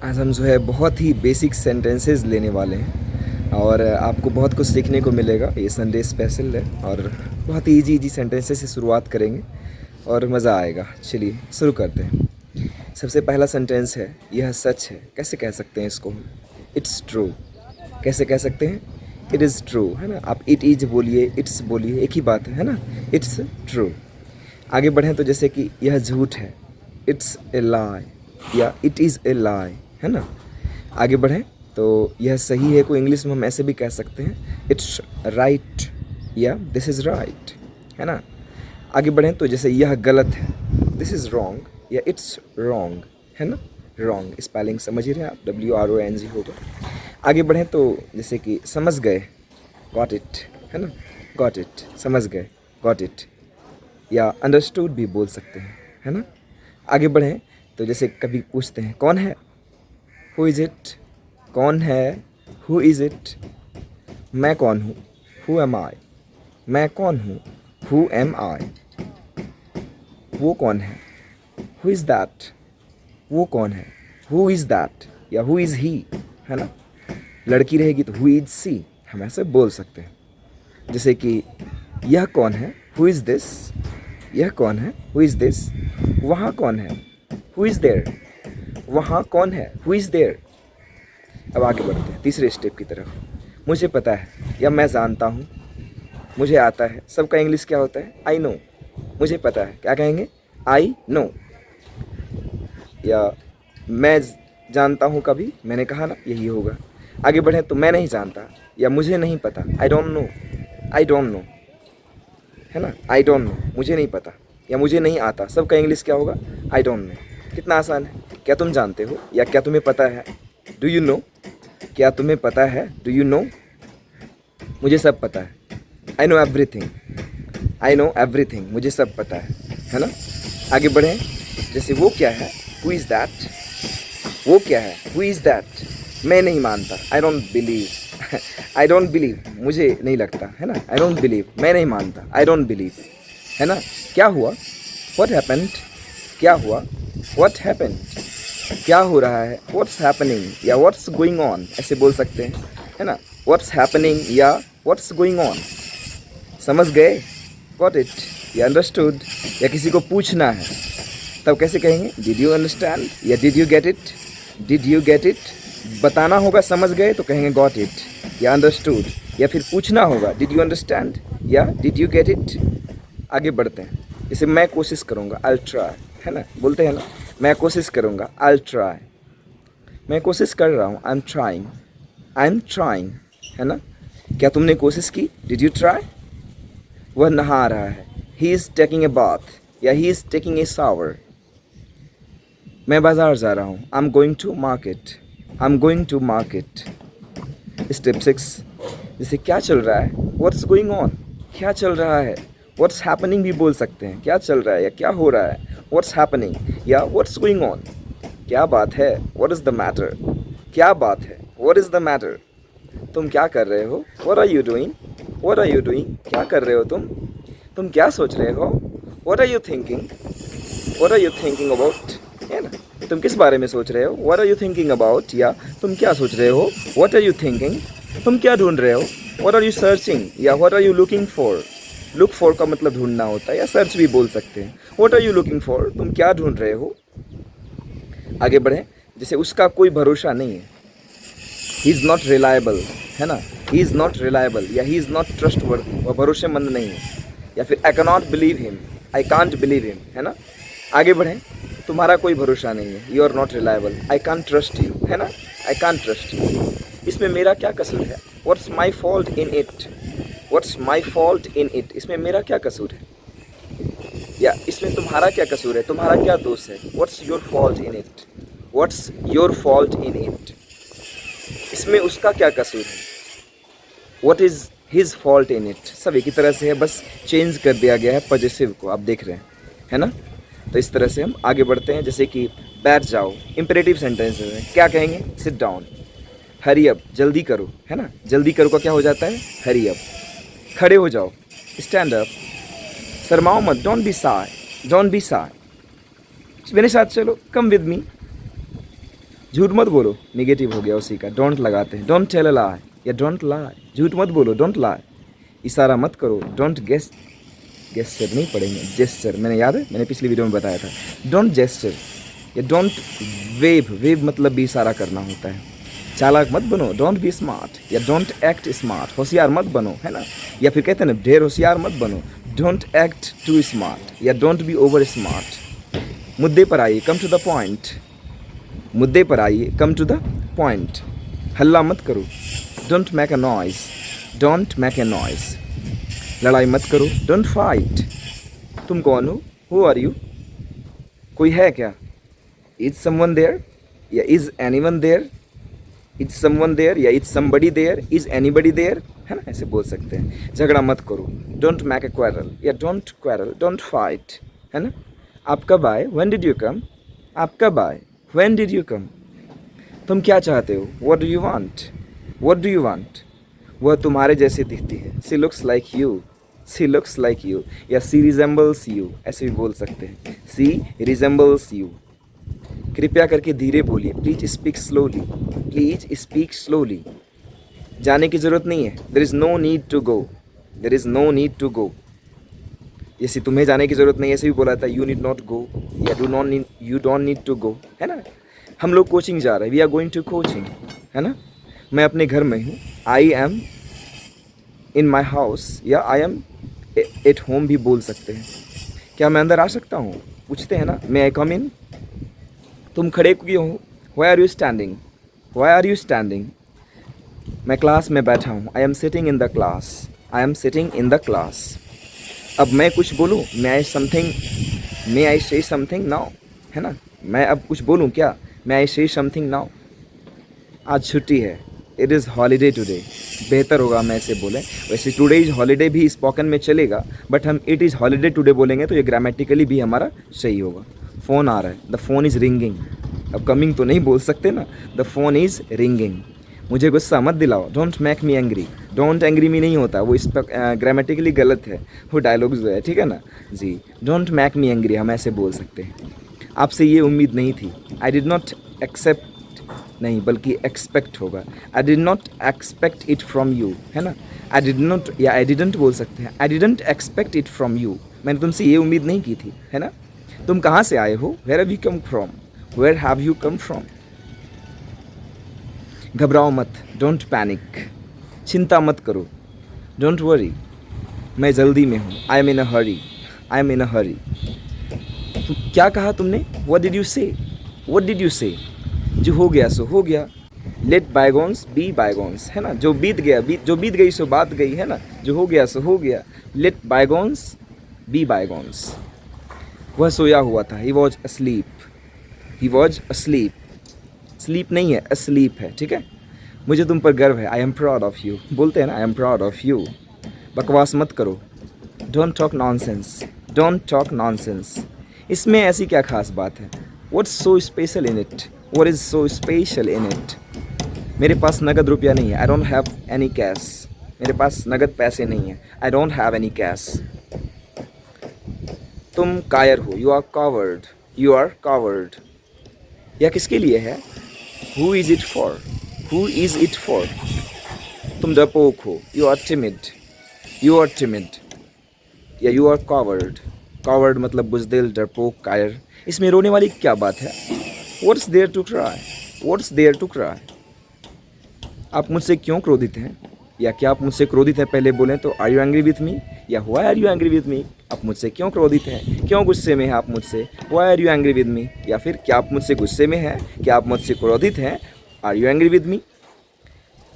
आज हम जो है बहुत ही बेसिक सेंटेंसेस लेने वाले हैं और आपको बहुत कुछ सीखने को मिलेगा। ये संडे स्पेशल है और बहुत ही इजी सेंटेंसेस से शुरुआत करेंगे और मज़ा आएगा। चलिए शुरू करते हैं। सबसे पहला सेंटेंस है, यह सच है। कैसे कह सकते हैं इसको? It's true. कैसे कह सकते हैं? इट इज़ ट्रू, है ना। आप इट इज बोलिए, इट्स बोलिए, एक ही बात है ना। It's true. आगे बढ़ें तो जैसे कि यह झूठ है, इट्स ए लाई, या इट इज़ ए लाई, है ना। आगे बढ़ें तो यह सही है को इंग्लिश में हम ऐसे भी कह सकते हैं, इट्स राइट, या दिस इज़ राइट, है ना। आगे बढ़ें तो जैसे यह गलत है, दिस इज़ रॉन्ग, या इट्स रॉन्ग, है ना। रॉन्ग स्पेलिंग समझ ही रहे आप, WRONG होगा। आगे बढ़ें तो जैसे कि समझ गए, गॉट इट, है ना। गॉट इट, समझ गए, गॉट इट, या अंडरस्टूड भी बोल सकते हैं, है ना। आगे बढ़ें तो जैसे कभी पूछते हैं कौन है, हु इज़ इट। कौन है, हु इज़ इट। मैं कौन हूँ, हु एम आई। मैं कौन हूँ, हु एम आई। वो कौन है, हु इज़ दैट। वो कौन है, हु इज़ दैट, या हु इज़ ही, है ना। लड़की रहेगी तो हु इज़ सी, हम ऐसे बोल सकते हैं। जैसे कि यह कौन है, हु इज़ दिस। यह कौन है, हु इज़ दिस। वहाँ कौन है, हु इज़ देयर। वहाँ कौन है, हु इज़ देयर। अब आगे बढ़ते हैं तीसरे स्टेप की तरफ। मुझे पता है, या मैं जानता हूँ, मुझे आता है। सबका इंग्लिश क्या होता है? I know. मुझे पता है, क्या कहेंगे? I know. या मैं जानता हूँ, कभी मैंने कहा ना, यही होगा। आगे बढ़ें तो मैं नहीं जानता, या मुझे नहीं पता, I don't know. I don't know, है ना। आई डोंट नो, मुझे नहीं पता, या मुझे नहीं आता। सबका इंग्लिश क्या होगा? I don't know. कितना आसान है। क्या तुम जानते हो, या क्या तुम्हें पता है? Do you know. क्या तुम्हें पता है? Do you know. मुझे सब पता है, I know everything. I know everything, मुझे सब पता है ना। आगे बढ़ें, जैसे वो क्या है, हु इज़ दैट। वो क्या है, हु इज़ दैट। मैं नहीं मानता, I don't believe. I don't believe, मुझे नहीं लगता, है ना। आई डोंट बिलीव, मैं नहीं मानता, आई डोंट बिलीव, है ना। क्या हुआ, व्हाट हैपेंड। क्या हुआ, व्हाट हैपेंड। क्या हो रहा है, व्हाट्स हैपनिंग, या व्हाट्स गोइंग ऑन, ऐसे बोल सकते हैं, है ना। व्हाट्स हैपनिंग या व्हाट्स गोइंग ऑन। समझ गए, गॉट इट, या अंडरस्टूड। या किसी को पूछना है तब कैसे कहेंगे? डिड यू अंडरस्टैंड, या did you get it. Did you get it. बताना होगा समझ गए तो कहेंगे गॉट इट या अंडरस्टूड। या फिर पूछना होगा डिड यू अंडरस्टैंड या डिड यू गेट इट। आगे बढ़ते हैं, जैसे मैं कोशिश करूँगा, आई ट्राई, है ना। बोलते हैं ना, मैं कोशिश करूँगा, आई ट्राई। मैं कोशिश कर रहा हूँ, I am trying. I am trying, है ना। क्या तुमने कोशिश की, डिड यू ट्राई। वह नहा रहा है, he is taking a bath, या he is taking a shower. मैं बाज़ार जा रहा हूँ, I am going to market. I am going to market. Step 6, जैसे क्या चल रहा है, व्हाट्स गोइंग ऑन। क्या चल रहा है, व्हाट्स हैपनिंग भी बोल सकते हैं। क्या चल रहा है या क्या हो रहा है, व्हाट्स हैपनिंग या व्हाट्स गोइंग ऑन। क्या बात है, व्हाट इज़ द मैटर। क्या बात है, व्हाट इज़ द मैटर। तुम क्या कर रहे हो, what are you doing. What are you doing, क्या कर रहे हो तुम क्या सोच रहे हो। What are you thinking. What are you thinking about, है ना। तुम किस बारे में सोच रहे हो, what are you thinking about, या तुम क्या सोच रहे हो, व्हाट आर यू थिंकिंग। तुम क्या ढूंढ रहे हो, व्हाट आर यू सर्चिंग, या what are you looking for. Look for का मतलब ढूंढना होता है, या सर्च भी बोल सकते हैं। What are you looking for, तुम क्या ढूंढ रहे हो। आगे बढ़ें, जैसे उसका कोई भरोसा नहीं है, ही इज़ नॉट रिलायबल, है ना। ही इज़ नॉट रिलायबल या ही इज़ नॉट ट्रस्टवर्दी, वह भरोसेमंद नहीं है। या फिर I cannot believe him, I can't believe him, है ना। आगे बढ़ें, तुम्हारा कोई भरोसा नहीं है, you are not reliable, I can't trust you, है ना। I can't trust you. इसमें मेरा क्या कसूर है, what's my fault in it. What's my fault in it, इसमें मेरा क्या कसूर है। या इसमें तुम्हारा क्या कसूर है, तुम्हारा क्या दोष है, what's your fault in it. What's your fault in it, इसमें उसका क्या कसूर है, what is his fault in it. सब एक ही तरह से है, बस चेंज कर दिया गया है पॉजिटिव को, आप देख रहे हैं, है ना। तो इस तरह से हम आगे बढ़ते हैं, जैसे कि बैठ जाओ, इंपेरेटिव सेंटेंस है, क्या कहेंगे, सिट डाउन। हरी अप, जल्दी करो, है ना। जल्दी करो का क्या हो जाता है, हरी अप। खड़े हो जाओ, स्टैंड अप। शर्माओ मत, don't be shy, don't be shy. मेरे साथ चलो, कम विद मी। झूठ मत बोलो, निगेटिव हो गया उसी का, डोंट लगाते हैं, डोंट टेल अ लाई या डोंट लाई, झूठ मत बोलो, डोंट लाई। इशारा मत करो, डोंट गेस्चर नहीं पढ़ेंगे, जेस्चर, मैंने याद है, मैंने पिछली वीडियो में बताया था। डोंट जेस्चर या डोंट वेव मतलब भी इशारा करना होता है। चालाक मत बनो, डोंट बी स्मार्ट या डोंट एक्ट स्मार्ट, होशियार मत बनो, है ना। या फिर कहते हैं ना, ढेर होशियार मत बनो, डोंट एक्ट टू स्मार्ट या डोंट बी ओवर स्मार्ट। मुद्दे पर आइए, कम टू द पॉइंट, मुद्दे पर आइए, कम टू द पॉइंट। हल्ला मत करो, don't make a noise, don't make A noise. लड़ाई मत करो, डोंट फाइट। तुम कौन हो, हु आर यू, कोई है क्या, इज समवन देयर या is anyone there, is someone there या is somebody there, is anybody there, है ना, ऐसे बोल सकते हैं। झगड़ा मत करो, डोंट मेक ए क्वेरल या डोंट क्वेरल, डोंट फाइट, है ना। आप कब आए, व्हेन डिड यू कम, आप कब आए, व्हेन डिड यू कम। तुम क्या चाहते हो, what do you want, what do you want. वह तुम्हारे जैसे दिखती है, she looks like you, she looks like you या सी रिजेंबल्स यू, ऐसे भी बोल सकते हैं, सी रिजेंबल्स यू। कृपया करके धीरे बोलिए, please speak slowly, please speak slowly. जाने की ज़रूरत नहीं है, there is no need to go, there is no need to go. जैसे तुम्हें जाने की ज़रूरत नहीं है, ऐसे भी बोला था, यू नीड नॉट गो या do not need, you don't need to go, है ना। हम लोग कोचिंग जा रहे हैं, we are going to coaching, है ना। मैं अपने घर में हूँ, I M in my house या आई एम एट होम भी बोल सकते हैं। क्या मैं अंदर आ सकता हूँ, पूछते हैं ना, मे आई कम इन। तुम खड़े क्यों हो, why are you standing, why are you standing. मैं क्लास में बैठा हूँ, I am sitting in the class, I am sitting in the class. अब मैं कुछ बोलूँ, मे आई समथिंग, मे आई से समथिंग नाउ, है ना। मैं अब कुछ बोलूँ क्या, मे आई से समथिंग नाउ। आज छुट्टी है, इट इज़ हॉलीडे टुडे, बेहतर होगा मैं ऐसे बोलें। वैसे टुडे इज़ हॉलीडे भी स्पोकन में चलेगा, बट हम इट इज़ हॉलीडे टुडे बोलेंगे तो ये ग्रामेटिकली भी हमारा सही होगा। फ़ोन आ रहा है, द फ़ोन इज़ रिंगिंग, अब कमिंग तो नहीं बोल सकते ना, द फ़ोन इज़ रिंगिंग। मुझे गुस्सा मत दिलाओ, don't make me angry, don't angry मी नहीं होता, वो इस पर ग्रामेटिकली गलत है, वो डायलॉग जो है, ठीक है ना जी। डोंट मेक मी एंग्री हम ऐसे बोल सकते हैं। आपसे ये उम्मीद नहीं थी, आई डिड नॉट एक्सेप्ट नहीं बल्कि एक्सपेक्ट होगा, I did not expect it from you, है ना। आई डिड नॉट या आई डिडंट बोल सकते हैं, I didn't expect it from you, मैंने तुमसे ये उम्मीद नहीं की थी, है ना। तुम कहाँ से आए हो, where have you come from, where have you come from. घबराओ मत, डोंट पैनिक, चिंता मत करो, डोंट वरी, मैं जल्दी में हूँ, I M in a Hari, I am इन अ हरी। क्या कहा तुमने, व्हाट डिड यू से, व्हाट डिड यू से। जो हो गया सो हो गया, लेट बायगॉन्स बी बायगॉन्स, है ना। जो बीत गया जो बीत गई सो बात गई, है ना। जो हो गया सो हो गया, लेट बायगॉन्स बी बायगॉन्स। वह सोया हुआ था, he was asleep, he was asleep, sleep नहीं है अस्लीप है, ठीक है। मुझे तुम पर गर्व है, I am proud of you, बोलते हैं ना, I am proud of you. बकवास मत करो, don't talk nonsense, don't talk nonsense. इसमें ऐसी क्या खास बात है, what's so special in it, what is so special in it. मेरे पास नगद रुपया नहीं है, I don't have any cash, मेरे पास नगद पैसे नहीं है, I don't have any cash. तुम कायर हो, you are coward, you are coward. यह किसके लिए है, who is it for, who is it for. तुम डरपोक हो, you are timid, you are timid या यू आर कावर्ड। कावर्ड मतलब बुज़दिल, डरपोक, कायर। इसमें रोने वाली क्या बात है, what's there to cry, what's there to cry. आप मुझसे क्यों क्रोधित हैं, या क्या आप मुझसे क्रोधित हैं, पहले बोलें तो are you angry with me या why are you angry with me. आप मुझसे क्यों क्रोधित हैं, क्यों गुस्से में हैं आप मुझसे, why are you angry with me. या फिर क्या आप मुझसे गुस्से में हैं, क्या आप मुझसे क्रोधित हैं, are you angry with me.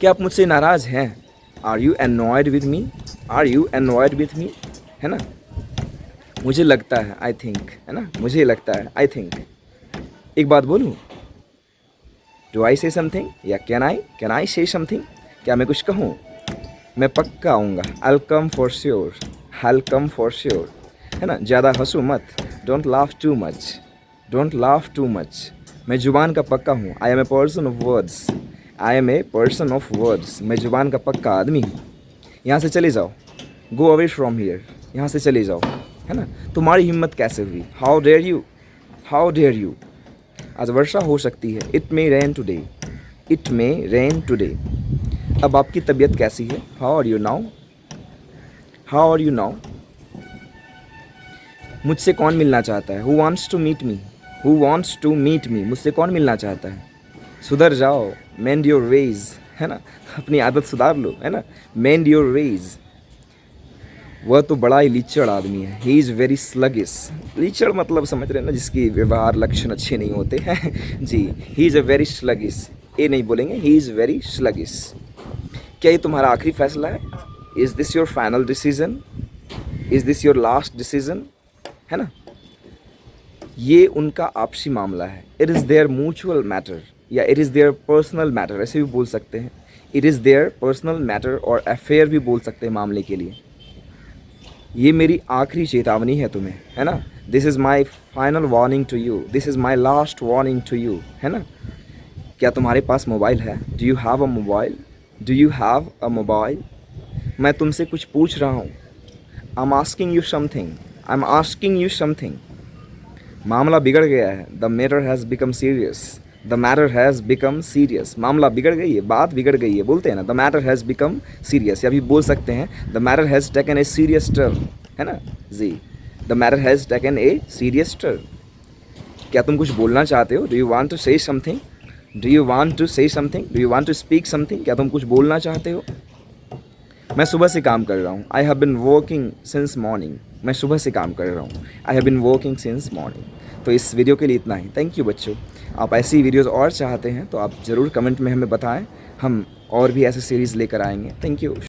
क्या आप मुझसे नाराज़ हैं, are you annoyed with me, are you annoyed with me, है ना। मुझे लगता है, आई थिंक, है ना, मुझे लगता है, आई थिंक। एक बात बोलूँ, डू आई से समथिंग या कैन आई से समथिंग। क्या मैं कुछ कहूँ, मैं पक्का आऊँगा, I come for sure, I come for sure, है ना। ज़्यादा हंसो मत, don't laugh too much, don't laugh too much. मैं जुबान का पक्का हूँ, I am a person of words, I am a person of words. मैं जुबान का पक्का आदमी हूँ। यहाँ से चले जाओ, गो अवे फ्रॉम हियर, यहाँ से चले जाओ, है ना। तुम्हारी हिम्मत कैसे हुई, how dare you, how dare you. आज वर्षा हो सकती है, it may rain today, it may rain today. अब आपकी तबीयत कैसी है, how are you now, how are you now. मुझसे कौन मिलना चाहता है, who wants to meet me, who wants to meet me, मुझसे कौन मिलना चाहता है। सुधर जाओ, मेंड योर वेज, है ना, अपनी आदत सुधार लो, है ना, मेंड योर वेज। वह तो बड़ा ही लीचड़ आदमी है, ही इज़ वेरी स्लगिश। लीचड़ मतलब समझ रहे हैं ना, जिसकी व्यवहार लक्षण अच्छे नहीं होते हैं जी। He is a very sluggish, ये नहीं बोलेंगे, ही इज़ वेरी स्लगिश। क्या ये तुम्हारा आखिरी फैसला है, is this your final decision, is this your last decision, है ना। ये उनका आपसी मामला है, it is their mutual matter, या it is their personal matter, ऐसे भी बोल सकते हैं। It is their personal matter और अफेयर भी बोल सकते हैं मामले के लिए। ये मेरी आखिरी चेतावनी है तुम्हें, है ना। This is my final warning to you, this is my last warning to you, है ना। क्या तुम्हारे पास मोबाइल है, do you have a mobile, do you have a mobile. मैं तुमसे कुछ पूछ रहा हूँ, I am asking you something, I am asking you something. मामला बिगड़ गया है, the matter has become serious, the matter has become serious. मामला बिगड़ गई है, बात बिगड़ गई है, बोलते हैं ना, the matter has become serious, या भी बोल सकते हैं the matter has taken a serious turn, है ना जी। The matter has taken a serious turn. क्या तुम कुछ बोलना चाहते हो, do you want to say something, do you want to say something, do you want to speak something. क्या तुम कुछ बोलना चाहते हो। मैं सुबह से काम कर रहा हूँ, I have been working since morning, मैं सुबह से काम कर रहा हूँ, I have been working since morning. तो इस वीडियो के लिए इतना ही, थैंक यू बच्चों। आप ऐसी वीडियोज़ और चाहते हैं तो आप ज़रूर कमेंट में हमें बताएं, हम और भी ऐसे सीरीज़ लेकर आएंगे। Thank you.